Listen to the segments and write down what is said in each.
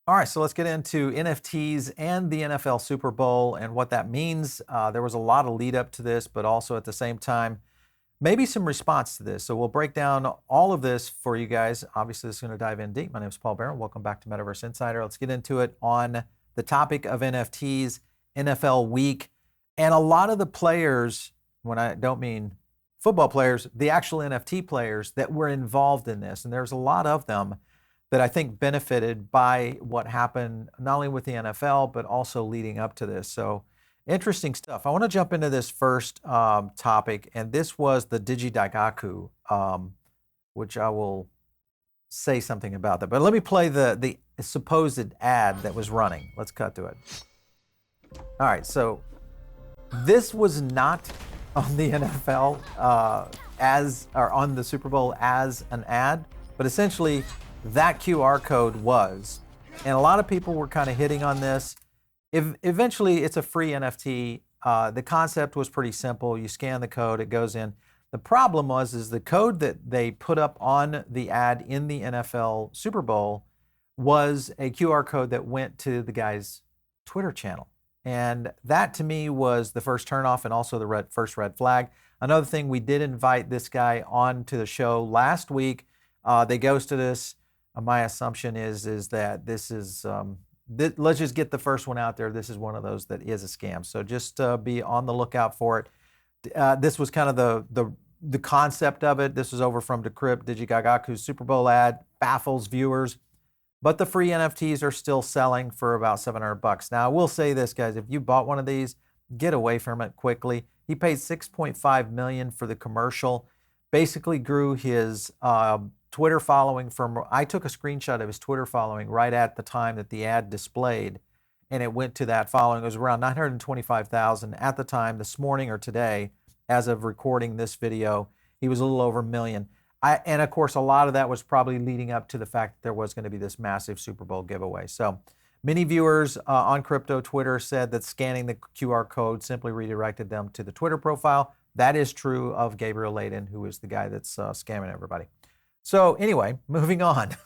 All right, so let's get into NFTs and the NFL Super Bowl and what that means. There was a lot of lead up to this, but also at the same time, maybe some response to this. So we'll break down all of this for you guys. Obviously, this is going to dive in deep. My name is Paul Barron. Welcome back to Metaverse Insider. Let's get into it on the topic of NFTs, NFL week, and a lot of the players, when I don't mean football players, the actual NFT players that were involved in this. And there's a lot of them that I think benefited by what happened, not only with the NFL, but also leading up to this. So interesting stuff. I want to jump into this first topic, and this was the DigiDaigaku, which I will say something about that. But let me play the supposed ad that was running. Let's cut to it. All right, so this was not on the NFL or on the Super Bowl as an ad, but essentially that QR code was. And a lot of people were kind of hitting on this. Eventually, it's a free NFT. The concept was pretty simple. You scan the code, it goes in. The problem is the code that they put up on the ad in the NFL Super Bowl was a QR code that went to the guy's Twitter channel. And that to me was the first turnoff and also the first red flag. Another thing, we did invite this guy on to the show last week. They ghosted us. My assumption is that this is, let's just get the first one out there. This is one of those that is a scam. So just be on the lookout for it. This was kind of the concept of it. This was over from Decrypt, DigiDaigaku's Super Bowl ad, baffles viewers. But the free NFTs are still selling for about $700. Now, I will say this, guys, if you bought one of these, get away from it quickly. He paid $6.5 million for the commercial, basically grew his Twitter following from, I took a screenshot of his Twitter following right at the time that the ad displayed, and it went to that following. It was around 925,000 at the time, this morning or today, as of recording this video. He was a little over a million. And of course, a lot of that was probably leading up to the fact that there was going to be this massive Super Bowl giveaway. So many viewers on crypto Twitter said that scanning the QR code simply redirected them to the Twitter profile. That is true of Gabriel Layden, who is the guy that's scamming everybody. So anyway, moving on.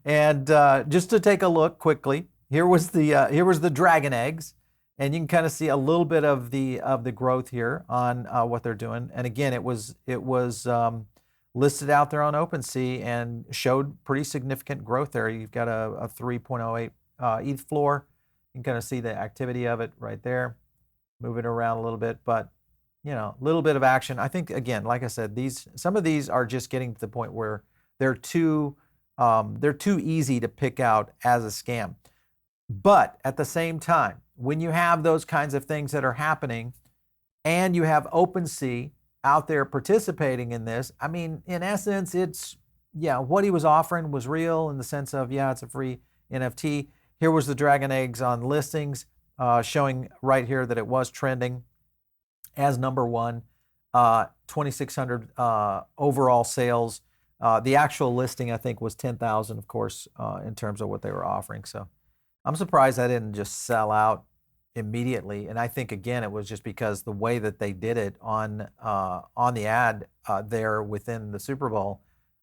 And just to take a look quickly, here was the dragon eggs, and you can kind of see a little bit of the growth here on what they're doing. And again, it was listed out there on OpenSea and showed pretty significant growth there. You've got a 3.08 ETH floor. You can kind of see the activity of it right there, moving around a little bit, but a little bit of action. I think, again, like I said, some of these are just getting to the point where they're too easy to pick out as a scam. But at the same time, when you have those kinds of things that are happening and you have OpenSea out there participating in this, I mean, in essence, it's, what he was offering was real in the sense of, it's a free NFT. Here was the dragon eggs on listings, showing right here that it was trending as number one, 2,600 overall sales. The actual listing, I think, was 10,000, of course, in terms of what they were offering. So I'm surprised I didn't just sell out immediately. And I think, again, it was just because the way that they did it on the ad there within the Super Bowl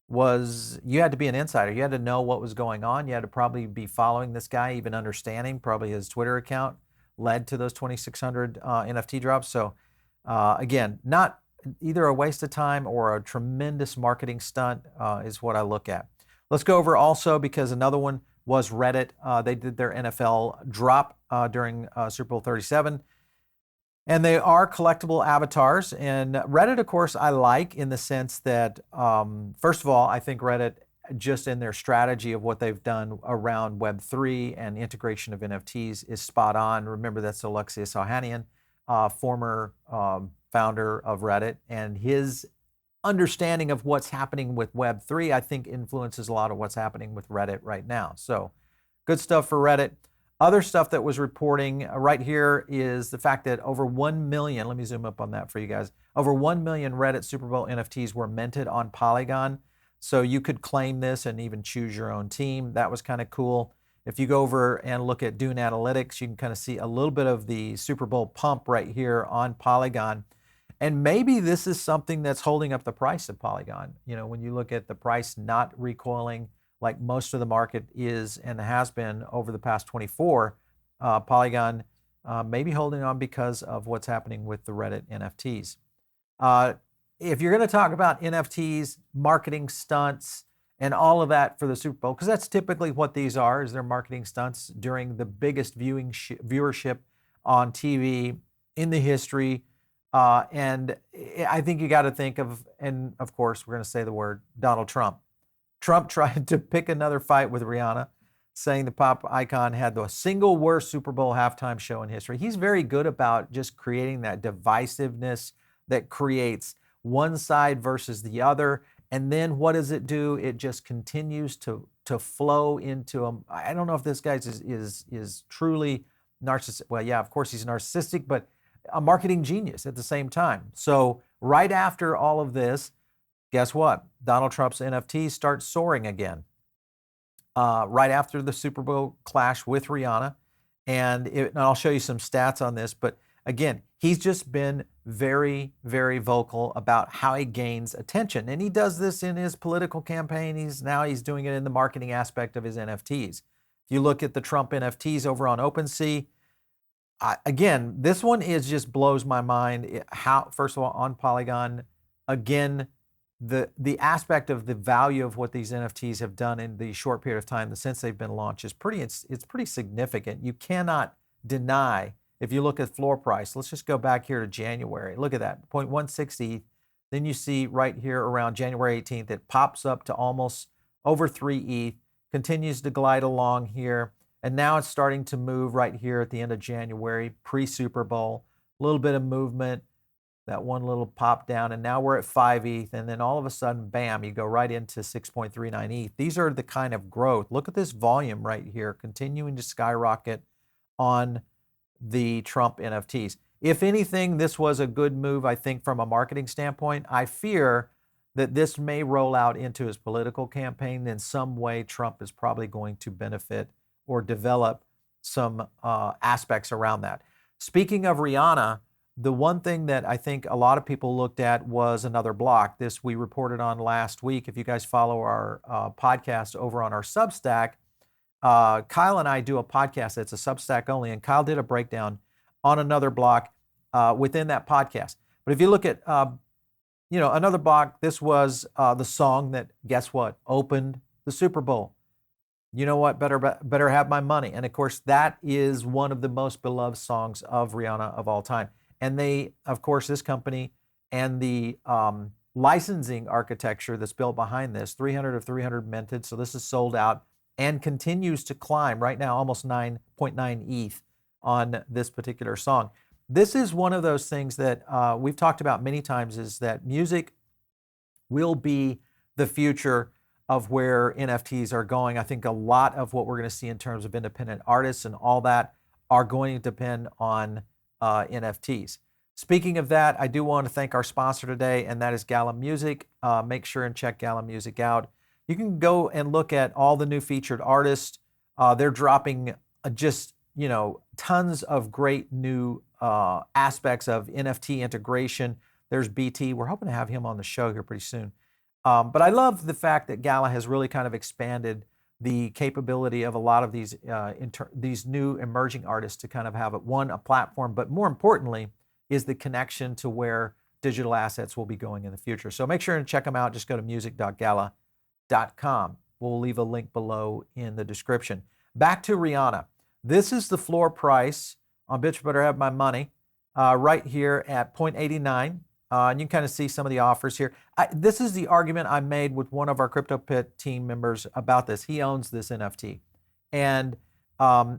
was you had to be an insider. You had to know what was going on. You had to probably be following this guy, even understanding probably his Twitter account led to those 2,600 NFT drops. So again, not either a waste of time or a tremendous marketing stunt is what I look at. Let's go over also, because another one was Reddit. They did their NFL drop during Super Bowl XXXVII. And they are collectible avatars. And Reddit, of course, I like in the sense that, first of all, I think Reddit, just in their strategy of what they've done around Web3 and the integration of NFTs, is spot on. Remember, that's Alexius Ohanian, former founder of Reddit, and his understanding of what's happening with Web3, I think, influences a lot of what's happening with Reddit right now. So good stuff for Reddit. Other stuff that was reporting right here is the fact that over 1 million, let me zoom up on that for you guys, over 1 million Reddit Super Bowl NFTs were minted on Polygon. So you could claim this and even choose your own team. That was kind of cool. If you go over and look at Dune Analytics, you can kind of see a little bit of the Super Bowl pump right here on Polygon. And maybe this is something that's holding up the price of Polygon. You know, when you look at the price not recoiling like most of the market is and has been over the past 24. Polygon may be holding on because of what's happening with the Reddit NFTs. If you're going to talk about NFTs, marketing stunts, and all of that for the Super Bowl, because that's typically what these are, is they're marketing stunts during the biggest viewership on TV in the history. And I think you got to think of, and of course, we're going to say the word Donald Trump. Trump tried to pick another fight with Rihanna, saying the pop icon had the single worst Super Bowl halftime show in history. He's very good about just creating that divisiveness that creates one side versus the other. And then what does it do? It just continues to flow into I don't know if this guy is truly narcissistic. Well, yeah, of course he's narcissistic, but a marketing genius at the same time. So right after all of this, guess what? Donald Trump's NFTs start soaring again. Right after the Super Bowl clash with Rihanna. And I'll show you some stats on this, but again, he's just been very, very vocal about how he gains attention. And he does this in his political campaign. Now he's doing it in the marketing aspect of his NFTs. If you look at the Trump NFTs over on OpenSea, again, this one just blows my mind. How, first of all, on Polygon, again, the aspect of the value of what these NFTs have done in the short period of time since they've been launched is it's pretty significant. You cannot deny. If you look at floor price, let's just go back here to January. Look at that, 0.160. Then you see right here around January 18th, it pops up to almost over 3 ETH, continues to glide along here. And now it's starting to move right here at the end of January, pre-Super Bowl. A little bit of movement, that one little pop down, and now we're at 5 ETH. And then all of a sudden, bam, you go right into 6.39 ETH. These are the kind of growth. Look at this volume right here, continuing to skyrocket on the Trump NFTs. If anything, this was a good move, I think, from a marketing standpoint. I fear that this may roll out into his political campaign. In some way, Trump is probably going to benefit or develop some aspects around that. Speaking of Rihanna, the one thing that I think a lot of people looked at was another block. This we reported on last week. If you guys follow our podcast over on our Substack, Kyle and I do a podcast that's a Substack only, and Kyle did a breakdown on another block within that podcast. But if you look at another block, this was the song that, guess what, opened the Super Bowl. You know what? Better have my money. And of course, that is one of the most beloved songs of Rihanna of all time. And they, of course, this company and the licensing architecture that's built behind this, 300 of 300 minted. So this is sold out and continues to climb right now, almost 9.9 ETH on this particular song. This is one of those things that we've talked about many times, is that music will be the future of where NFTs are going. I think a lot of what we're going to see in terms of independent artists and all that are going to depend on NFTs. Speaking of that, I do want to thank our sponsor today, and that is Gala Music. Make sure and check Gala Music out. You can go and look at all the new featured artists. They're dropping tons of great new aspects of NFT integration. There's BT. We're hoping to have him on the show here pretty soon. But I love the fact that Gala has really kind of expanded the capability of a lot of these new emerging artists to kind of have a platform, but more importantly is the connection to where digital assets will be going in the future. So make sure and check them out. Just go to music.gala.com. We'll leave a link below in the description. Back to Rihanna. This is the floor price on Bitch Better Have My Money right here at 0.89. And you can kind of see some of the offers here. This is the argument I made with one of our CryptoPit team members about this. He owns this NFT, and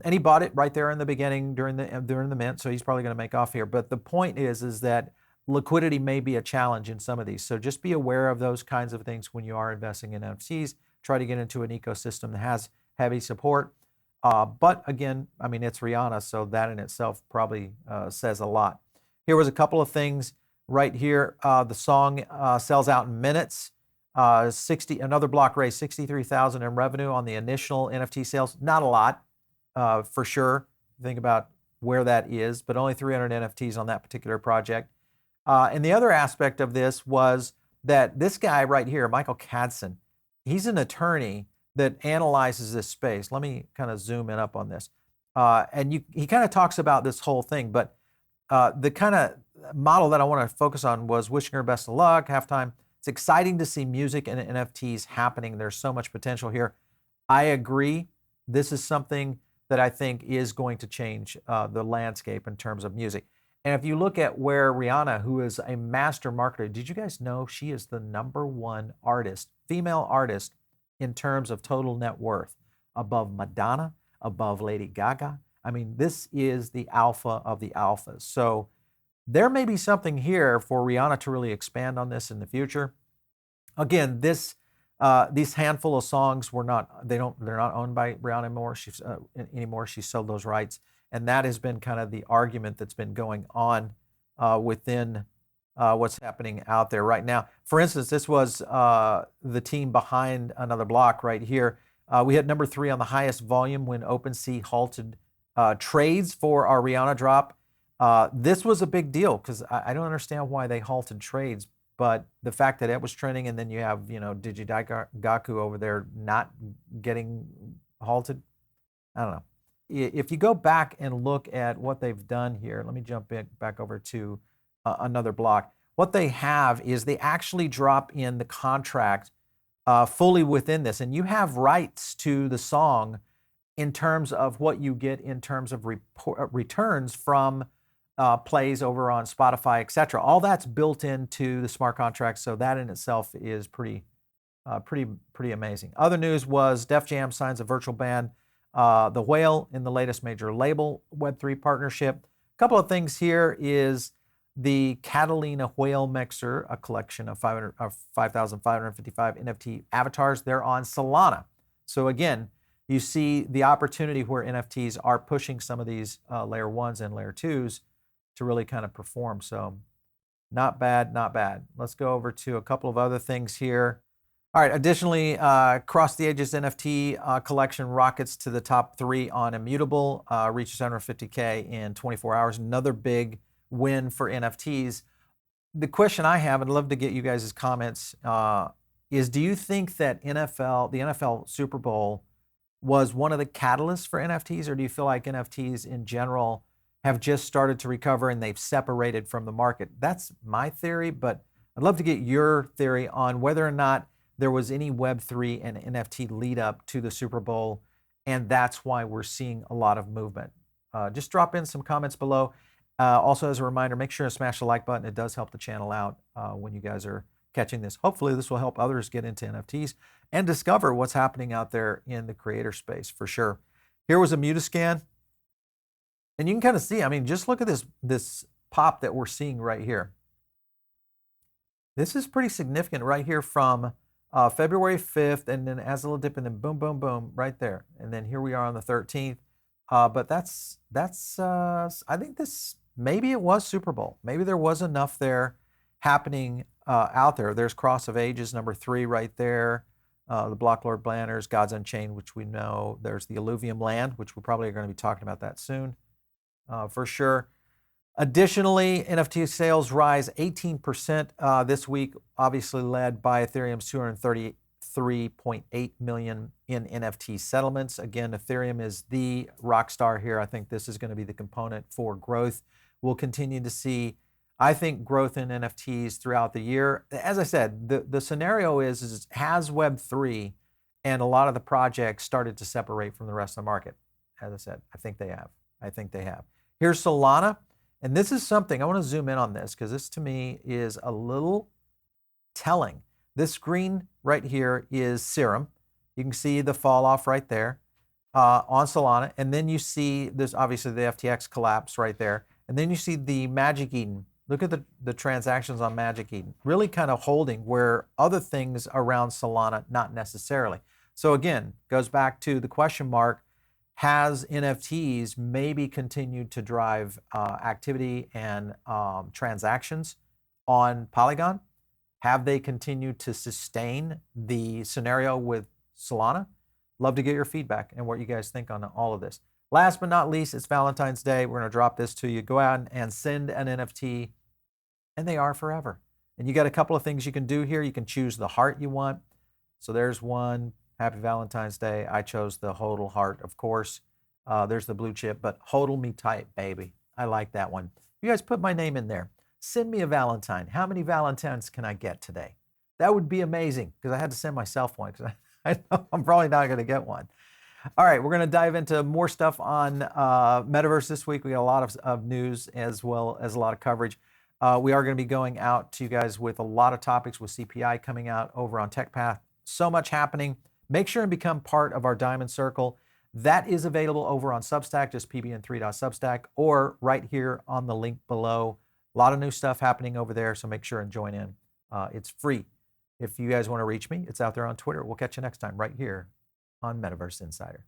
he bought it right there in the beginning during the mint. So he's probably going to make off here. But the point is that liquidity may be a challenge in some of these. So just be aware of those kinds of things when you are investing in NFTs. Try to get into an ecosystem that has heavy support. But again, I mean, it's Rihanna, so that in itself probably says a lot. Here was a couple of things. Right here, the song sells out in minutes. Another block raised 63,000 in revenue on the initial NFT sales. Not a lot, for sure. Think about where that is, but only 300 NFTs on that particular project. And the other aspect of this was that this guy right here, Michael Kadson, he's an attorney that analyzes this space. Let me kind of zoom in up on this. And he kind of talks about this whole thing, but the kind of model that I want to focus on was wishing her best of luck, halftime. It's exciting to see music and NFTs happening. There's so much potential here. I agree. This is something that I think is going to change the landscape in terms of music. And if you look at where Rihanna, who is a master marketer, did you guys know she is the #1 artist, female artist, in terms of total net worth, above Madonna, above Lady Gaga? I mean, this is the alpha of the alphas. So there may be something here for Rihanna to really expand on this in the future. Again, these handful of songs they're not owned by Rihanna anymore. She sold those rights. And that has been kind of the argument that's been going on within what's happening out there right now. For instance, this was the team behind Another Block right here. We hit #3 on the highest volume when OpenSea halted trades for our Rihanna drop. This was a big deal because I don't understand why they halted trades, but the fact that it was trending, and then you have DigiDaigaku over there not getting halted, I don't know. If you go back and look at what they've done here, let me jump back over to Another Block. What they have is they actually drop in the contract fully within this, and you have rights to the song in terms of what you get in terms of returns from plays over on Spotify, etc. All that's built into the smart contract, so that in itself is pretty amazing. Other news was Def Jam signs a virtual band, The Whale, in the latest major label Web3 partnership. A couple of things here is the Catalina Whale Mixer, a collection of 5,555 NFT avatars. They're on Solana. So again, you see the opportunity where NFTs are pushing some of these layer 1s and layer 2s to really kind of perform. So not bad, not bad. Let's go over to a couple of other things here. All right, additionally, Cross the Ages NFT collection rockets to the top 3 on Immutable, reaches 750K in 24 hours. Another big win for NFTs. The question I have, and I'd love to get you guys' comments, is do you think that the NFL Super Bowl was one of the catalysts for NFTs, or do you feel like NFTs in general have just started to recover and they've separated from the market? That's my theory, but I'd love to get your theory on whether or not there was any Web3 and NFT lead up to the Super Bowl, and that's why we're seeing a lot of movement. Just drop in some comments below. Also, as a reminder, make sure to smash the like button. It does help the channel out when you guys are catching this. Hopefully this will help others get into NFTs and discover what's happening out there in the creator space for sure. Here was a Mutascan, and you can kind of see, I mean, just look at this pop that we're seeing right here. This is pretty significant right here from February 5th, and then as a little dip, and then boom, boom, boom, right there. And then here we are on the 13th. But that's I think this, maybe it was Super Bowl. Maybe there was enough there happening out there. There's Cross of Ages, #3 right there. The Blocklord Blanners, Gods Unchained, which we know. There's the Alluvium Land, which we probably are going to be talking about that soon for sure. Additionally, NFT sales rise 18% this week, obviously led by Ethereum's 233.8 million in NFT settlements. Again, Ethereum is the rock star here. I think this is going to be the component for growth. We'll continue to see, I think, growth in NFTs throughout the year. As I said, the scenario is has Web3 and a lot of the projects started to separate from the rest of the market? As I said, I think they have. Here's Solana. And this is something, I want to zoom in on this because this to me is a little telling. This green right here is Serum. You can see the fall off right there on Solana. And then you see there's obviously the FTX collapse right there. And then you see the Magic Eden. Look at the transactions on Magic Eden. Really kind of holding where other things around Solana, not necessarily. So again, goes back to the question mark. Has NFTs maybe continued to drive activity and transactions on Polygon? Have they continued to sustain the scenario with Solana? Love to get your feedback and what you guys think on all of this. Last but not least, it's Valentine's Day. We're going to drop this to you. Go out and send an NFT, and they are forever. And you got a couple of things you can do here. You can choose the heart you want. So there's one. Happy Valentine's Day. I chose the HODL heart, of course. There's the blue chip, but HODL me tight, baby. I like that one. You guys put my name in there. Send me a Valentine. How many Valentines can I get today? That would be amazing, because I had to send myself one, because I know I'm probably not going to get one. All right, we're going to dive into more stuff on Metaverse this week. We got a lot of news as well as a lot of coverage. We are going to be going out to you guys with a lot of topics with CPI coming out over on TechPath. So much happening. Make sure and become part of our Diamond Circle. That is available over on Substack, just pbn3.substack, or right here on the link below. A lot of new stuff happening over there, so make sure and join in. It's free. If you guys want to reach me, it's out there on Twitter. We'll catch you next time right here on Metaverse Insider.